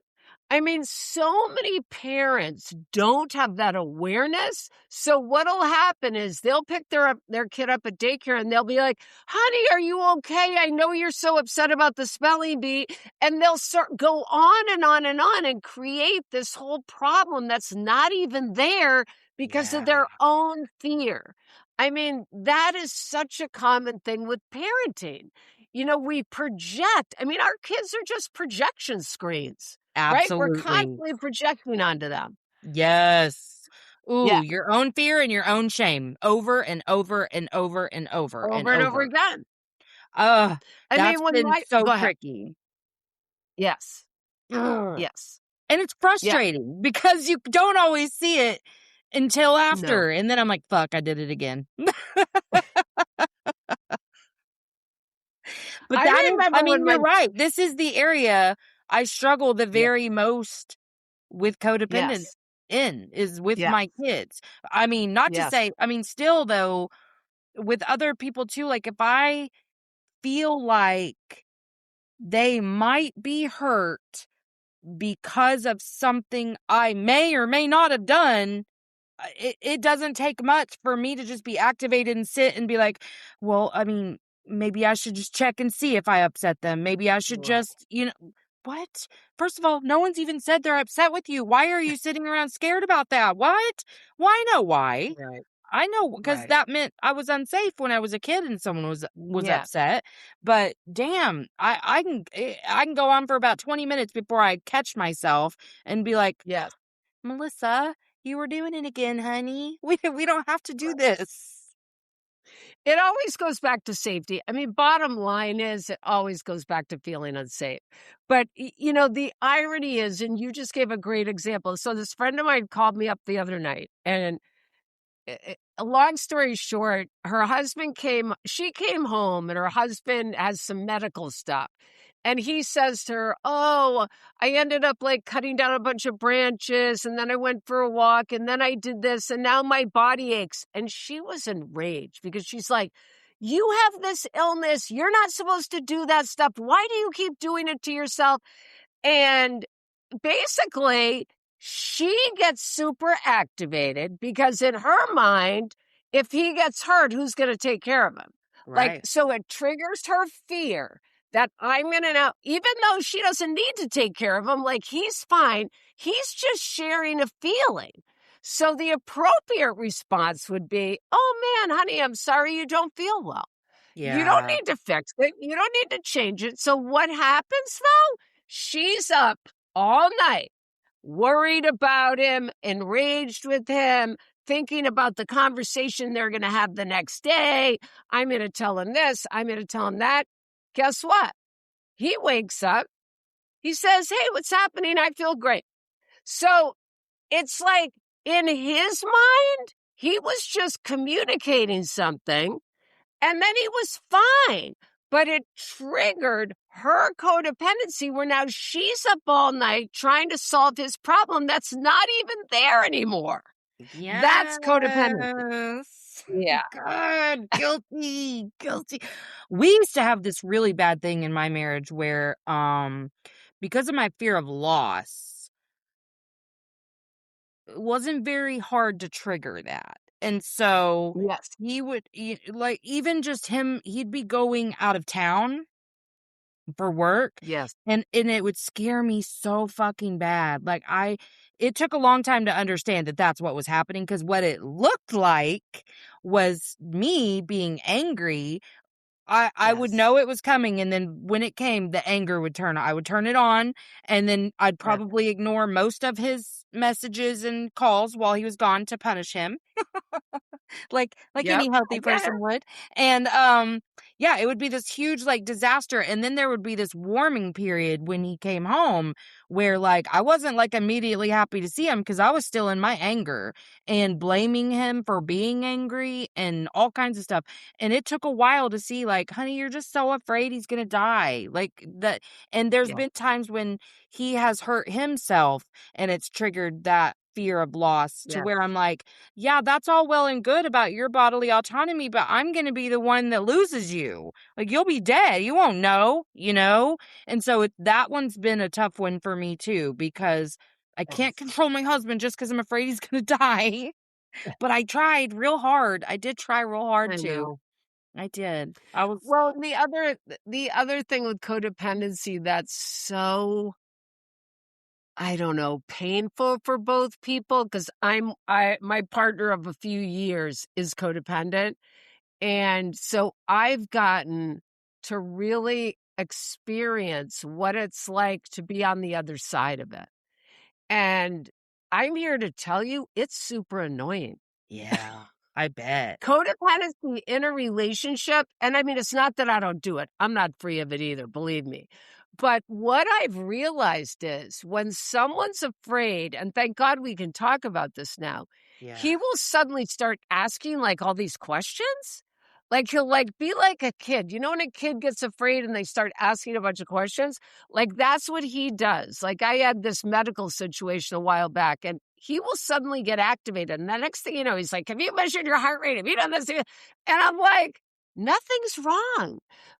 I mean, so many parents don't have that awareness. So what'll happen is they'll pick their kid up at daycare and they'll be like, "Honey, are you okay? I know you're so upset about the spelling bee." And they'll go on and on and on and create this whole problem that's not even there because of Yeah, their own fear. I mean, that is such a common thing with parenting. You know, we project. I mean, our kids are just projection screens, right? We're absolutely. constantly projecting onto them. Yes. Ooh, Yeah, your own fear and your own shame over and over and over and over and over and over over. again. Ugh, I that's mean, when been my so go ahead. tricky. Yes, Ugh. yes, And it's yeah, frustrating because you don't always see it until no. after, and then I'm like, "Fuck, I did it again." But I I remember when mean, my you're right. This is the area I struggle the yeah, very most with codependence yes, is with yeah, my kids. I mean, not to yes, say I mean, still though, with other people too, like, if I feel like they might be hurt because of something I may or may not have done, it doesn't take much for me to just be activated and sit and be like, well, I mean, maybe I should just check and see if I upset them. Maybe I should right, just, what? First of all, no one's even said they're upset with you. Why are you sitting around scared about that? What? Why? Know why? right, I know because right. that meant I was unsafe when I was a kid and someone was Yeah, upset. But damn, I can go on for about 20 minutes before I catch myself and be like, yes. Melissa, you were doing it again, honey. We don't have to do this. It always goes back to safety. I mean, bottom line is it always goes back to feeling unsafe. But, you know, the irony is, and you just gave a great example. So this friend of mine called me up the other night and a long story short, she came home and her husband has some medical stuff. And he says to her, "Oh, I ended up like cutting down a bunch of branches and then I went for a walk and then I did this and now my body aches." And she was enraged because she's like, "You have this illness. You're not supposed to do that stuff. Why do you keep doing it to yourself?" And basically, she gets super activated because in her mind, if he gets hurt, who's going to take care of him? Like, Right. so it triggers her fear that I'm going to now, even though she doesn't need to take care of him, like he's fine, he's just sharing a feeling. So the appropriate response would be, "Oh man, honey, I'm sorry you don't feel well. You don't Yeah. need to fix it. You don't need to change it." So what happens though? She's up all night, worried about him, enraged with him, thinking about the conversation they're going to have the next day. I'm going to tell him this. I'm going to tell him that. Guess what? He wakes up. He says, "Hey, what's happening? I feel great." So it's like in his mind, he was just communicating something and then he was fine. But it triggered her codependency where now she's up all night trying to solve his problem that's not even there anymore. That's codependency. Yes. Yeah. God, guilty, guilty. We used to have this really bad thing in my marriage where, because of my fear of loss, wasn't very hard to trigger that. And so Yes. he would, like, even just him, he'd be going out of town for work, Yes. and it would scare me so fucking bad. Like, it took a long time to understand that that's what was happening, because what it looked like was me being angry. I would Yes. know it was coming, and then when it came, the anger would turn. I would turn it on, and then I'd Yes. probably ignore most of his messages and calls while he was gone to punish him, like Yep. any I healthy get it. person would. And yeah, it would be this huge like disaster, and then there would be this warming period when he came home where like I wasn't like immediately happy to see him, because I was still in my anger and blaming him for being angry and all kinds of stuff. And it took a while to see, like, honey, you're just so afraid he's gonna die, like that. And there's Yeah. been times when he has hurt himself, and it's triggered that fear of loss, to Yes. where I'm like, yeah, that's all well and good about your bodily autonomy, but I'm going to be the one that loses you. Like, you'll be dead. You won't know, you know? And so that one's been a tough one for me too, because I can't Yes. control my husband just because I'm afraid he's going to die. But I tried real hard. I did try real hard I to. know. I did. I was, Well, the other thing with codependency that's so, I don't know, painful for both people, because my partner of a few years is codependent. And so I've gotten to really experience what it's like to be on the other side of it. And I'm here to tell you it's super annoying. yeah, I bet. Codependency in a relationship, and I mean, it's not that I don't do it. I'm not free of it either, believe me. But what I've realized is when someone's afraid, and thank God we can talk about this now, Yeah. he will suddenly start asking like all these questions. Like he'll like be like a kid. You know when a kid gets afraid and they start asking a bunch of questions? Like that's what he does. Like I had this medical situation a while back and he will suddenly get activated. And the next thing you know, he's like, have you measured your heart rate? Have you done this? And I'm like, nothing's wrong.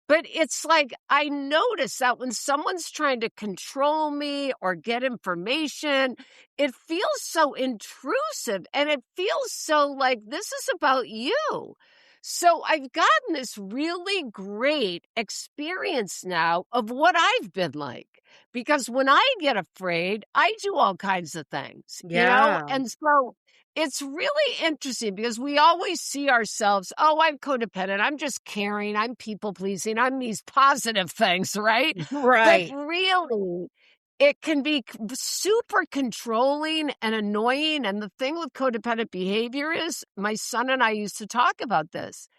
But it's like, I notice that when someone's trying to control me or get information, it feels so intrusive and it feels so like this is about you. So I've gotten this really great experience now of what I've been like. Because when I get afraid, I do all kinds of things, you know? Yeah. And so it's really interesting because we always see ourselves, oh, I'm codependent, I'm just caring, I'm people pleasing, I'm these positive things, right? But Right. really, it can be super controlling and annoying. And the thing with codependent behavior is, my son and I used to talk about this.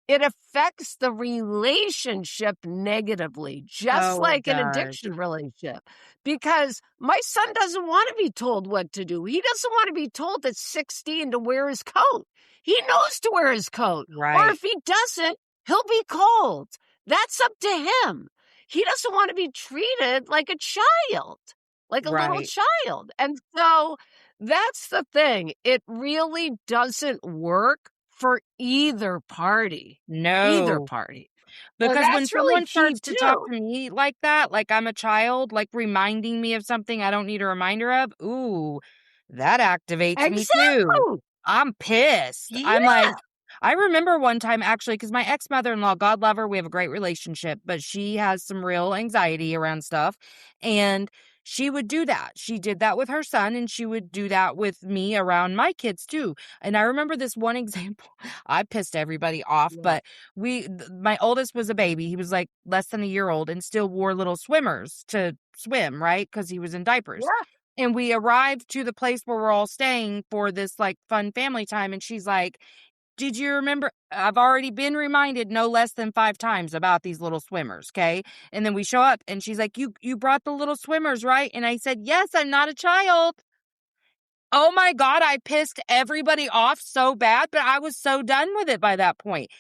It affects the relationship negatively, just Oh, it like an does. addiction relationship. Because my son doesn't want to be told what to do. He doesn't want to be told at 16 to wear his coat. He knows to wear his coat. Or Right. if he doesn't, he'll be cold. That's up to him. He doesn't want to be treated like a child, like a little Right. child. And so that's the thing. It really doesn't work for either party. Either No. party. And Because when that's really someone key starts to talk too. to me like that, like I'm a child, like reminding me of something I don't need a reminder of, ooh, that activates me too. Exactly. I'm pissed. I'm Yeah. like, I remember one time actually, because my ex mother in law, God love her, we have a great relationship, but she has some real anxiety around stuff. And she would do that. She did that with her son, and she would do that with me around my kids too. And I remember this one example. I pissed everybody off, Yeah. but my oldest was a baby. He was like less than a year old and still wore little swimmers to swim, right? Because he was in diapers. Yeah. And we arrived to the place where we're all staying for this like fun family time. And she's like, did you remember? I've already been reminded no less than 5 times about these little swimmers. Okay. And then we show up and she's like, you brought the little swimmers, right? And I said, yes, I'm not a child. Oh my God. I pissed everybody off so bad, but I was so done with it by that point.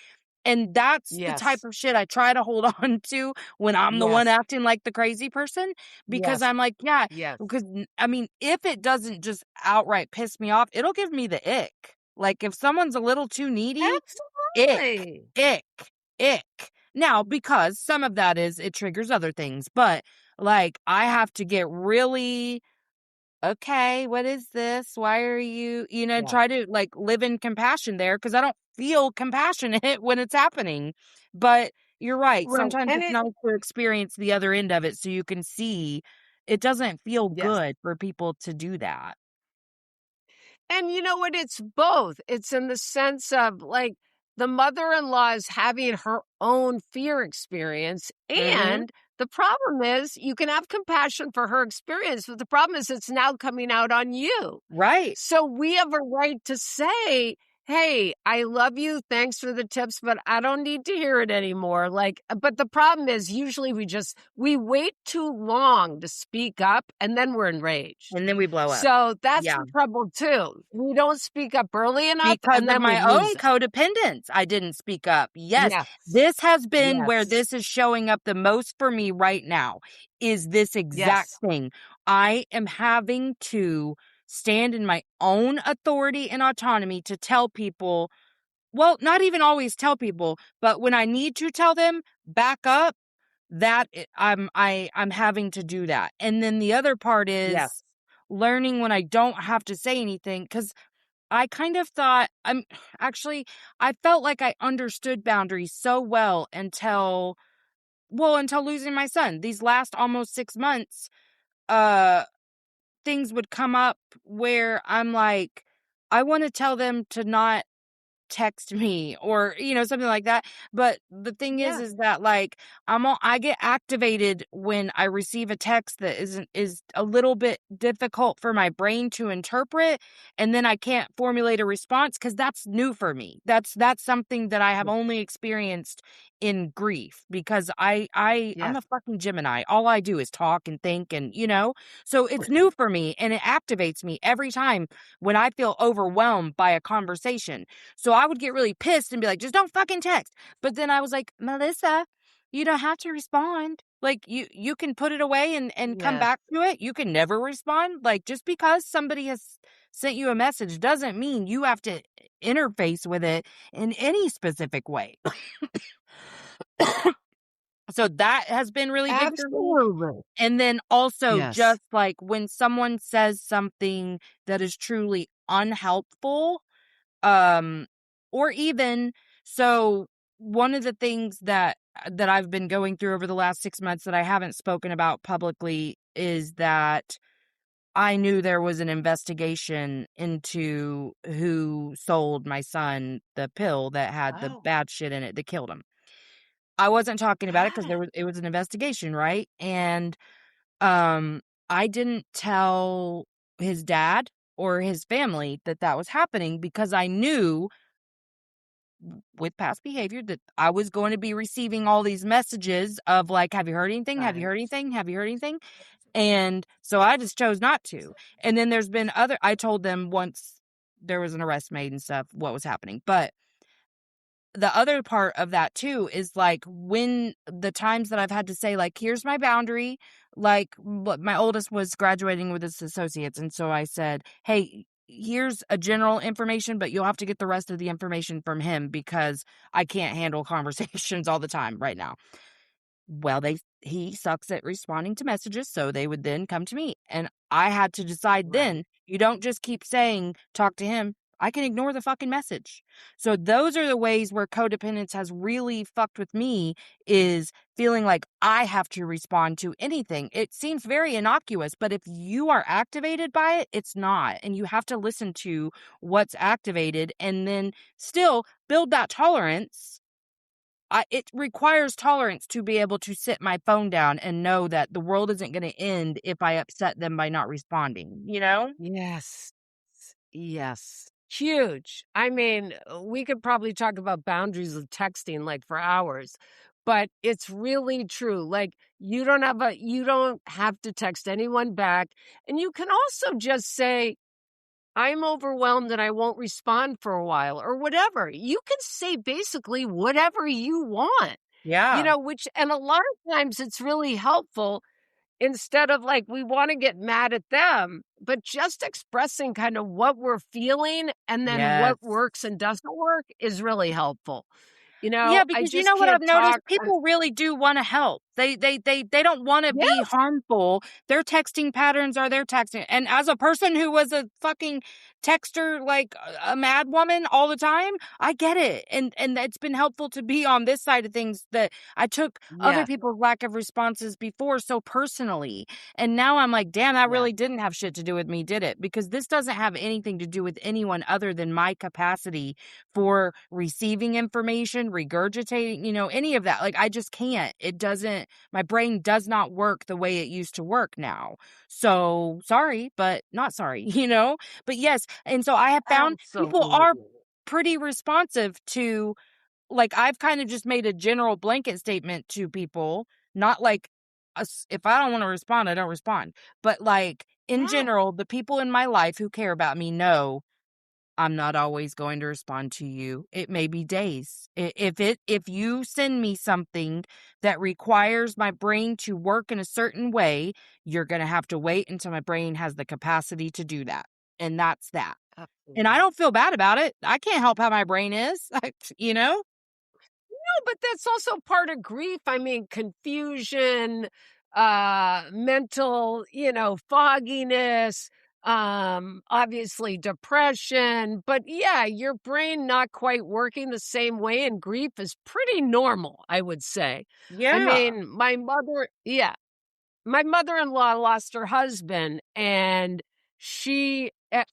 And that's the type Yes. of shit I try to hold on to when I'm the one Yes. acting like the crazy person, because Yes. I'm like, yeah, Yes. because I mean, if it doesn't just outright piss me off, it'll give me the ick. Like if someone's a little too needy, ick, Absolutely. ick, ick. Now, because some of that is it triggers other things, but like I have to get really okay, what is this? Why are you, Yeah. try to like live in compassion there because I don't feel compassionate when it's happening. But you're right. Right. Sometimes And it's nice to experience the other end of it so you can see it doesn't feel yes. good for people to do that. And you know what? It's both. It's in the sense of like the mother in law is having her own fear experience. Hmm. And the problem is you can have compassion for her experience, but the problem is it's now coming out on you. Right. So we have a right to say, hey, I love you. Thanks for the tips, but I don't need to hear it anymore. Like, but the problem is usually we wait too long to speak up and then we're enraged. And then we blow up. So that's Yeah. the trouble too. We don't speak up early enough Because and of then we my lose own it. codependence, I didn't speak up. Yes, Yes. this has been where Yes. this is showing up the most for me right now, is this exact Yes. thing. I am having to stand in my own authority and autonomy to tell people, well, not even always tell people, but when I need to tell them, back up, I'm having to do that. And then the other part Yes. is learning when I don't have to say anything, cuz I kind of thought I felt like I understood boundaries so well until losing my son. These last almost 6 months, uh things would come up where I'm like, I want to tell them to not text me or something like that, but the thing Yeah. is that like I get activated when I receive a text that is a little bit difficult for my brain to interpret, and then I can't formulate a response because that's new for me. That's something that I have only experienced in grief because I'm Yes. a fucking Gemini. All I do is talk and think, and so it's new for me, and it activates me every time when I feel overwhelmed by a conversation. So I would get really pissed and be like, just don't fucking text. But then I was like, Melissa, you don't have to respond. Like you can put it away and come Yes. back to it. You can never respond. Like just because somebody has sent you a message doesn't mean you have to interface with it in any specific way. So that has been really big for me. Absolutely. And then also Yes. just like when someone says something that is truly unhelpful, um or even so one of the things that I've been going through over the last 6 months that I haven't spoken about publicly is that I knew there was an investigation into who sold my son the pill that had the Oh. bad shit in it that killed him. I wasn't talking about it because Ah. it was an investigation, right? And um I didn't tell his dad or his family that that was happening because I knew with past behavior that I was going to be receiving all these messages of like, have you heard anything? Have you Right. heard anything? Have you heard anything? And so I just chose not to. And then there's been I told them once there was an arrest made and stuff, what was happening. But the other part of that too is like when the times that I've had to say like, here's my boundary, like my oldest was graduating with his associates. And so I said, hey, here's a general information, but you'll have to get the rest of the information from him because I can't handle conversations all the time right now. Well, he sucks at responding to messages, so they would then come to me. And I had to decide Right. then, you don't just keep saying, talk to him. I can ignore the fucking message. So those are the ways where codependence has really fucked with me, is feeling like I have to respond to anything. It seems very innocuous, but if you are activated by it, it's not. And you have to listen to what's activated and then still build that tolerance. It requires tolerance to be able to sit my phone down and know that the world isn't going to end if I upset them by not responding, you know? Yes. Yes. Huge. I mean, we could probably talk about boundaries of texting like for hours, but it's really true. Like you don't have to text anyone back. And you can also just say, I'm overwhelmed and I won't respond for a while or whatever. You can say basically whatever you want, Yeah. and a lot of times it's really helpful instead of like we want to get mad at them, but just expressing kind of what we're feeling and then Yes. what works and doesn't work is really helpful. Yeah, I because you just know what I've can't noticed? talk. People really do want to help. They don't want to be Yes. harmful. Their texting patterns are their texting. And as a person who was a fucking texter, like a mad woman all the time, I get it. And it's been helpful to be on this side of things, that I took other Yes. people's lack of responses before so personally. And now I'm like, damn, that Yeah. really didn't have shit to do with me, did it? Because this doesn't have anything to do with anyone other than my capacity for receiving information, regurgitating, any of that. Like, I just can't. It doesn't, my brain does not work the way it used to work now. So sorry, but not sorry, But yes. And so I have found people are Absolutely. pretty responsive to, like, I've kind of just made a general blanket statement to people, not like if I don't want to respond, I don't respond. But like in Yeah. general, the people in my life who care about me know I'm not always going to respond to you. It may be days. If you send me something that requires my brain to work in a certain way, you're going to have to wait until my brain has the capacity to do that. And that's that. And I Absolutely. don't feel bad about it. I can't help how my brain is, you know? No, but that's also part of grief. I mean, confusion, mental, fogginess, obviously depression. But yeah, your brain not quite working the same way in grief is pretty normal, I would say. I Yeah. mean, my mother-in-law lost her husband, and she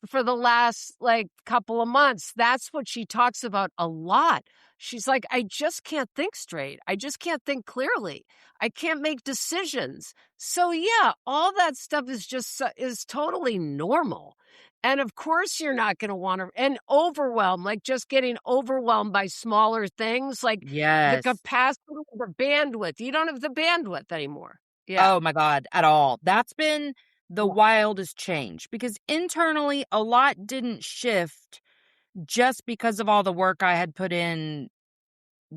for the last, like, couple of months, that's what she talks about a lot. She's like, "I just can't think straight. I just can't think clearly. I can't make decisions." So, yeah, all that stuff is just is totally normal. And, of course, you're not gonna wanna and overwhelm, like, just getting overwhelmed by smaller things, like the Yes. capacity, the bandwidth. You don't have the bandwidth anymore. Yeah. Oh my God, at all. That's been the Yeah. wildest change because internally a lot didn't shift just because of all the work I had put in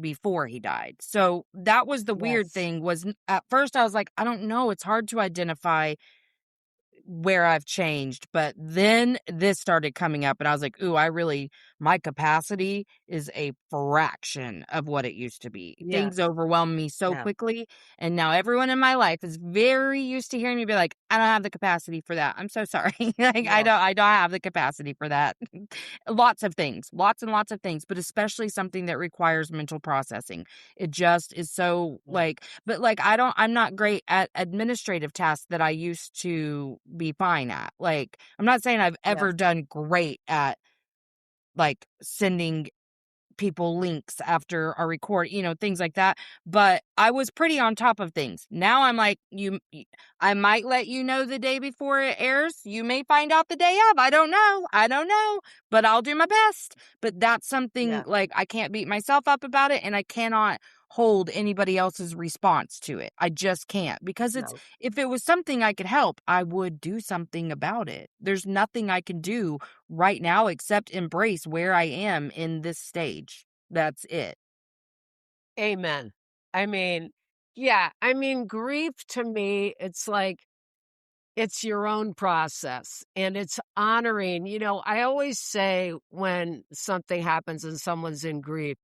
before he died. So that was the weird Yes. thing was at first I was like, I don't know, it's hard to identify where I've changed. But then this started coming up and I was like, ooh, my capacity is a fraction of what it used to be. Things Yes. overwhelm me so Yeah. quickly. And now everyone in my life is very used to hearing me be like, I don't have the capacity for that. I'm so sorry. Like Yeah. I don't have the capacity for that. Lots of things, lots and lots of things, but especially something that requires mental processing. It just is so Yeah. like, but like I'm not great at administrative tasks that I used to be fine at. Like, I'm not saying I've Yes. ever done great at like sending people links after a record, things like that. But I was pretty on top of things. Now I'm like, I might let you know the day before it airs. You may find out the day of. I don't know. I don't know, but I'll do my best. But that's something Yeah. like I can't beat myself up about it and I cannot hold anybody else's response to it. I just can't because No. if it was something I could help, I would do something about it. There's nothing I can do right now except embrace where I am in this stage. That's it. Amen. I mean, yeah, I mean, grief to me, it's like it's your own process and it's honoring. I always say when something happens and someone's in grief,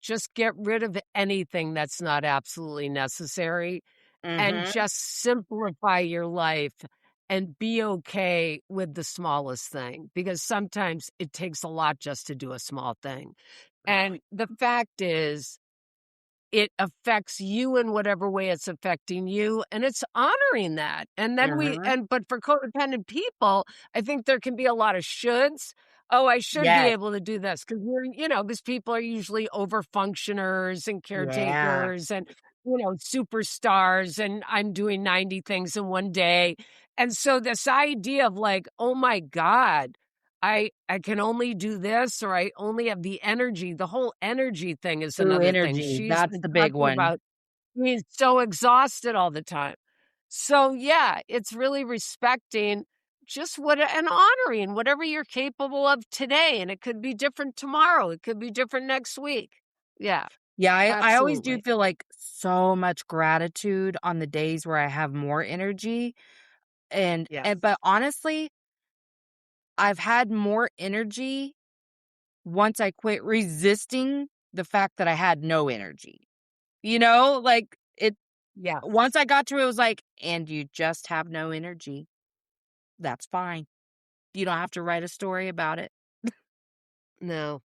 just get rid of anything that's not absolutely necessary and Mhm. just simplify your life and be okay with the smallest thing because sometimes it takes a lot just to do a small thing. Oh, And the fact is, it affects you in whatever way it's affecting you, and it's honoring that. And then mhm. but for codependent people, I think there can be a lot of shoulds. "Oh, I should be Yes. able to do this because these people are usually over functioners and Yeah. caretakers and, superstars, and I'm doing 90 things in one day." And so this idea of like, "Oh my god, I can only do this or I only have the energy." The whole energy thing is Ooh, another thing energy. she's That's been the big talking one. about. He's so exhausted all the time. So, yeah, it's really respecting just and honoring whatever you're capable of today, and it could be different tomorrow, it could be different next week. Yeah, Yeah, I always do absolutely. feel like so much gratitude on the days where I have more energy and Yes. but honestly, I've had more energy once I quit resisting the fact that I had no energy. Like it Yeah. Once I got to it, it was like, and you just have no energy. That's fine. You don't have to write a story about it. No.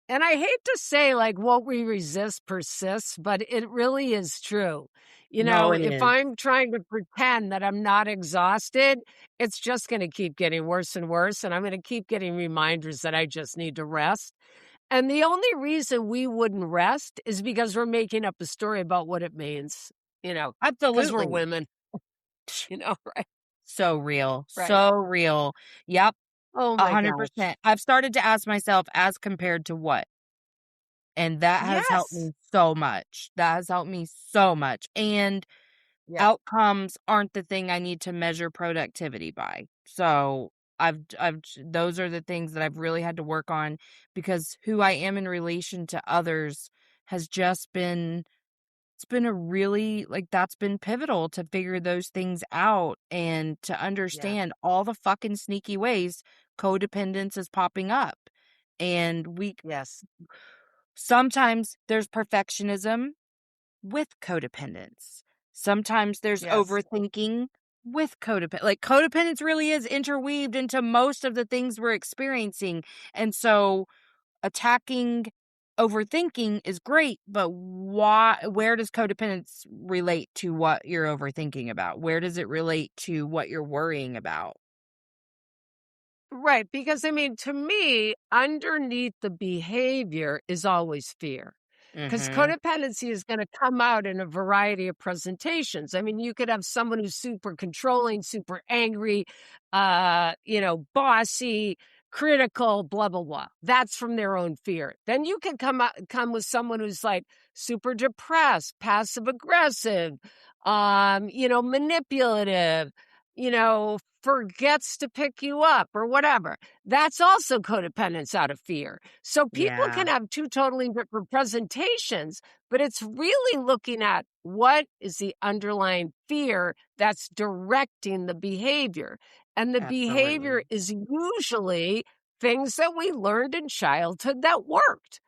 And I hate to say, like, what we resist persists, but it really is true. No, it If is. I'm trying to pretend that I'm not exhausted, it's just going to keep getting worse and worse. And I'm going to keep getting reminders that I just need to rest. And the only reason we wouldn't rest is because we're making up a story about what it means, because we're Absolutely. women, right? So real. Right. So real. Yep. Oh my gosh. 100%. I've started to ask myself, as compared to what? And that has helped Yes. me so much. That has helped me so much. And Yeah. outcomes aren't the thing I need to measure productivity by. So those are the things that I've really had to work on, because who I am in relation to others has just been, it's been a really, like, that's been pivotal to figure those things out and to Yeah. understand all the fucking sneaky ways codependence is popping up. And Yes. sometimes there's perfectionism with codependence. Sometimes there's Yes. overthinking with codependence. Like, codependence really is interweaved into most of the things we're experiencing. And so attacking overthinking is great, but where does codependence relate to what you're overthinking about? Where does it relate to what you're worrying about? Right. Because to me, underneath the behavior is always fear. Because Mhm. codependency is going to come out in a variety of presentations. You could have someone who's super controlling, super angry, bossy, critical, blah, blah, blah. That's from their own fear. Then you can come with someone who's like super depressed, passive aggressive, manipulative, forgets to pick you up or whatever. That's also codependence out of fear. So people Yeah. can have two totally different presentations, but it's really looking at what is the underlying fear that's directing the behavior. And the behavior Absolutely. is usually things that we learned in childhood that worked.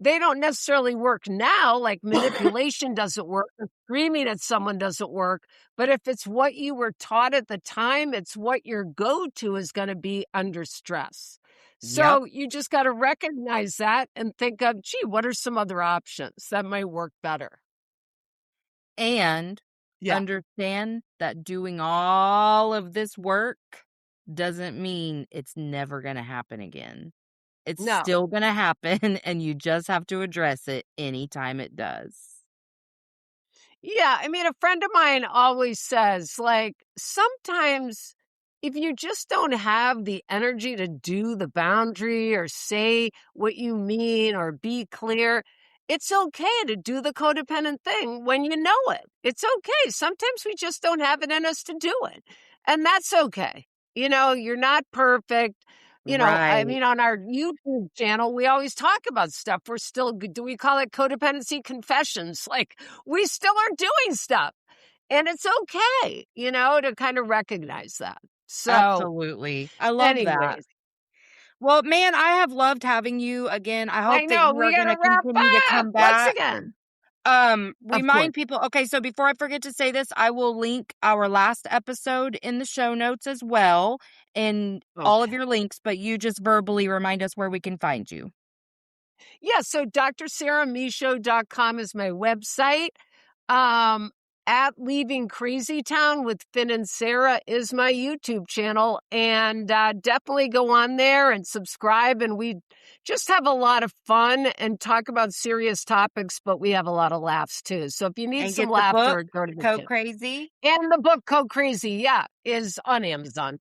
They don't necessarily work now, like manipulation doesn't work, or screaming at someone doesn't work. But if it's what you were taught at the time, it's what your go-to is going to be under stress. Yep. So you just got to recognize that and think of, gee, what are some other options that might work better? And Yeah. understand that doing all of this work doesn't mean it's never going to happen again. It's No. still going to happen, and you just have to address it anytime it does. Yeah, a friend of mine always says, like, sometimes if you just don't have the energy to do the boundary or say what you mean or be clear, it's okay to do the codependent thing when you know it. It's okay. Sometimes we just don't have it in us to do it. And that's okay. You're not perfect. Right. On our YouTube channel, we always talk about stuff. Do we call it codependency confessions? Like, we still are doing stuff. And it's okay, to kind of recognize that. So, Absolutely. I love that. anyways, Well, man, I have loved having you again. I I hope that know you we are got going to to wrap continue to up come once back. again. Of course. Remind people. Okay, so before I forget to say this, I will link our last episode in the show notes as well, and all of Okay. your links, but you just verbally remind us where we can find you. Yeah, so drsarahmichaud.com is my website. Um, at Leaving Crazy Town with Finn and Sarah is my YouTube channel. And definitely go on there and subscribe. And we just have a lot of fun and talk about serious topics, but we have a lot of laughs too. So if you need And some get the book, laughter, go to the Code channel. Crazy. And the book Code Crazy, yeah, is on Amazon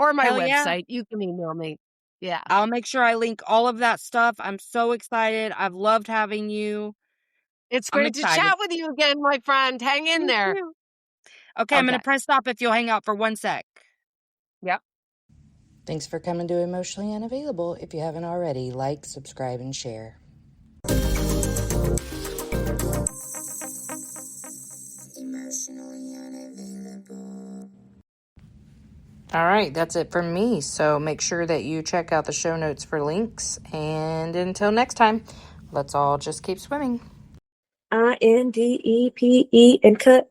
or my Hell yeah. website. You can email me. Yeah. I'll make sure I link all of that stuff. I'm so excited. I've loved having you. It's I'm great to excited. chat with you again, my friend. Hang in Me there. too. Okay, I'm going Okay. to press stop if you'll hang out for 1 sec. Yep. Thanks for coming to Emotionally Unavailable. If you haven't already, like, subscribe, and share. Emotionally Unavailable. All right, that's it from me. So make sure that you check out the show notes for links. And until next time, let's all just keep swimming. INDEPE and cut.